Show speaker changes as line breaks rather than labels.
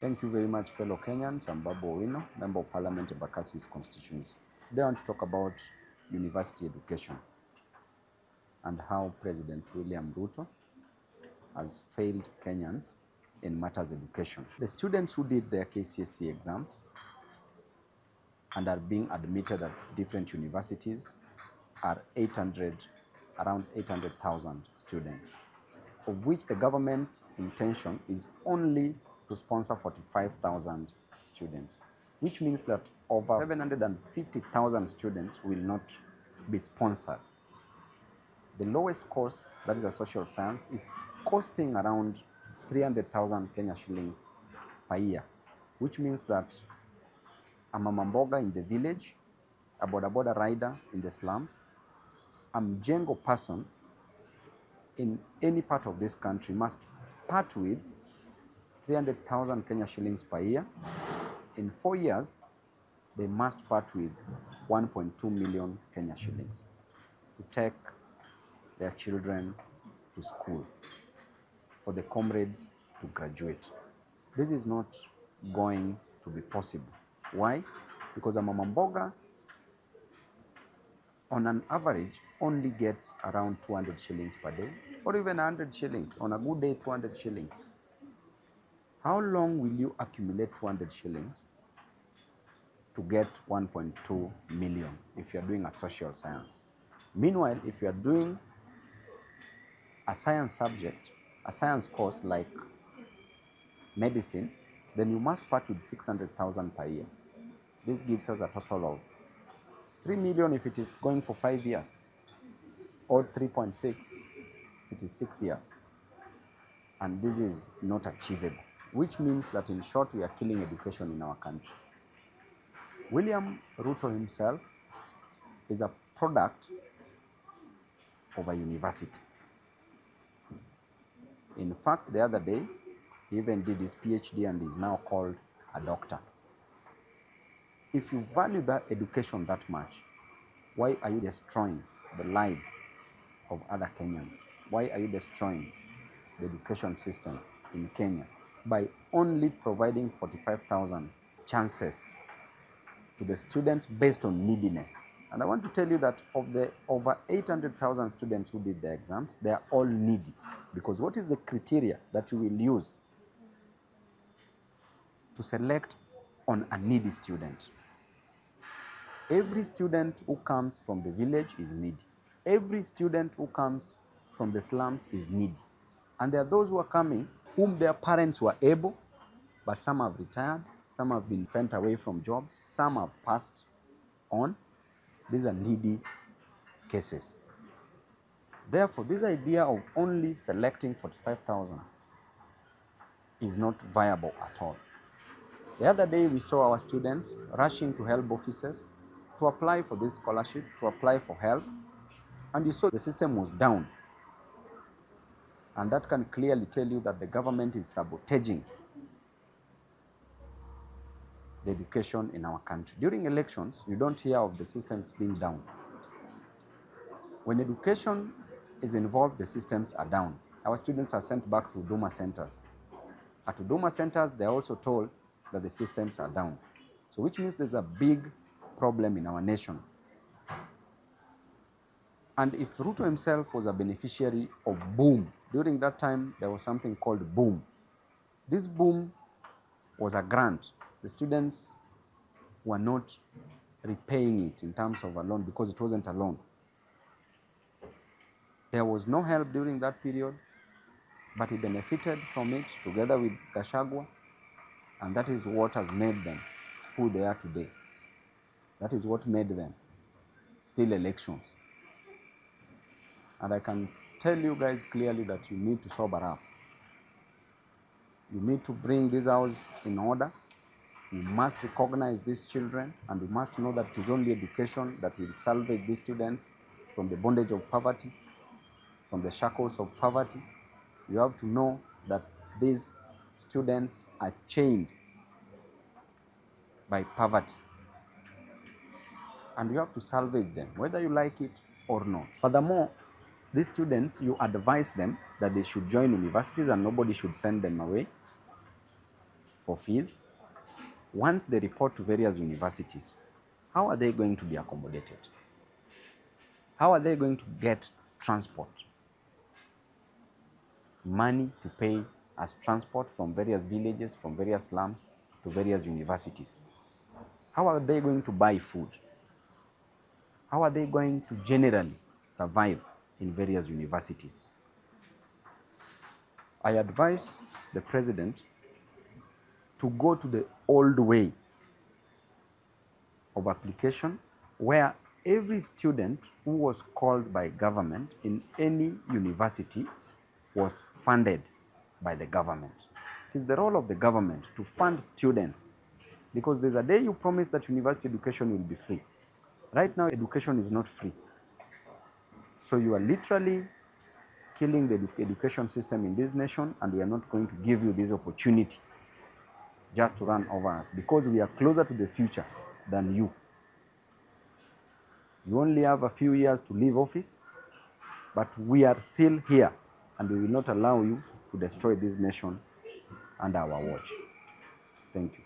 Thank you very much, fellow Kenyans. I'm Babu Owino, Member of Parliament of Accuses constituency. Today I want to talk about university education and how President William Ruto has failed Kenyans in matters education. The students who did their KCSE exams and are being admitted at different universities are around 800,000 students, of which the government's intention is only to sponsor 45,000 students, which means that over 750,000 students will not be sponsored. The lowest course, that is a social science, is costing around 300,000 Kenya shillings per year, which means that a mama mboga in the village, a boda boda rider in the slums, a mjengo person in any part of this country must part with 300,000 Kenya shillings per year. In 4 years, they must part with 1.2 million Kenya shillings to take their children to school, for the comrades to graduate. This is not going to be possible. Why? Because a mama mboga on an average only gets around 200 shillings per day, or even 100 shillings. On a good day, 200 shillings. How long will you accumulate 200 shillings to get 1.2 million if you're doing a social science? Meanwhile, if you're doing a science subject, a science course like medicine, then you must part with 600,000 per year. This gives us a total of 3 million if it is going for 5 years, or 3.6 if it is 6 years. And this is not achievable, which means that in short, we are killing education in our country. William Ruto himself is a product of a university. In fact, the other day, he even did his PhD and is now called a doctor. If you value that education that much, why are you destroying the lives of other Kenyans? Why are you destroying the education system in Kenya by only providing 45,000 chances to the students based on neediness? And I want to tell you that of the over 800,000 students who did their exams, they are all needy. Because what is the criteria that you will use to select on a needy student? Every student who comes from the village is needy. Every student who comes from the slums is needy. And there are those who are coming whom their parents were able, but some have retired, some have been sent away from jobs, some have passed on. These are needy cases. Therefore, this idea of only selecting 45,000 is not viable at all. The other day, we saw our students rushing to help offices to apply for this scholarship, to apply for help, and you saw the system was down. And that can clearly tell you that the government is sabotaging the education in our country. During elections, you don't hear of the systems being down. When education is involved, the systems are down. Our students are sent back to Huduma centers. At Huduma centers, they are also told that the systems are down. So which means there's a big problem in our nation. And if Ruto himself was a beneficiary of boom, during that time there was something called boom. This boom was a grant. The students were not repaying it in terms of a loan because it wasn't a loan. There was no help during that period, but he benefited from it together with Gachagua, and that is what has made them who they are today. That is what made them steal elections. And I can tell you guys clearly that you need to sober up. You need to bring this house in order. You must recognize these children, and we must know that it is only education that will salvage these students from the bondage of poverty, from the shackles of poverty. You have to know that these students are chained by poverty, and you have to salvage them, whether you like it or not. Furthermore, these students, you advise them that they should join universities and nobody should send them away. for fees. Once they report to various universities, how are they going to be accommodated? How are they going to get transport? Money to pay as transport from various villages, from various slums to various universities. How are they going to buy food? How are they going to generally survive in various universities? I advise the president to go to the old way of application, where every student who was called by government in any university was funded by the government. It is the role of the government to fund students, because there's a day you promise that university education will be free. Right now, education is not free. So you are literally killing the education system in this nation, and we are not going to give you this opportunity just to run over us, because we are closer to the future than you. You only have a few years to leave office, but we are still here, and we will not allow you to destroy this nation under our watch. Thank you.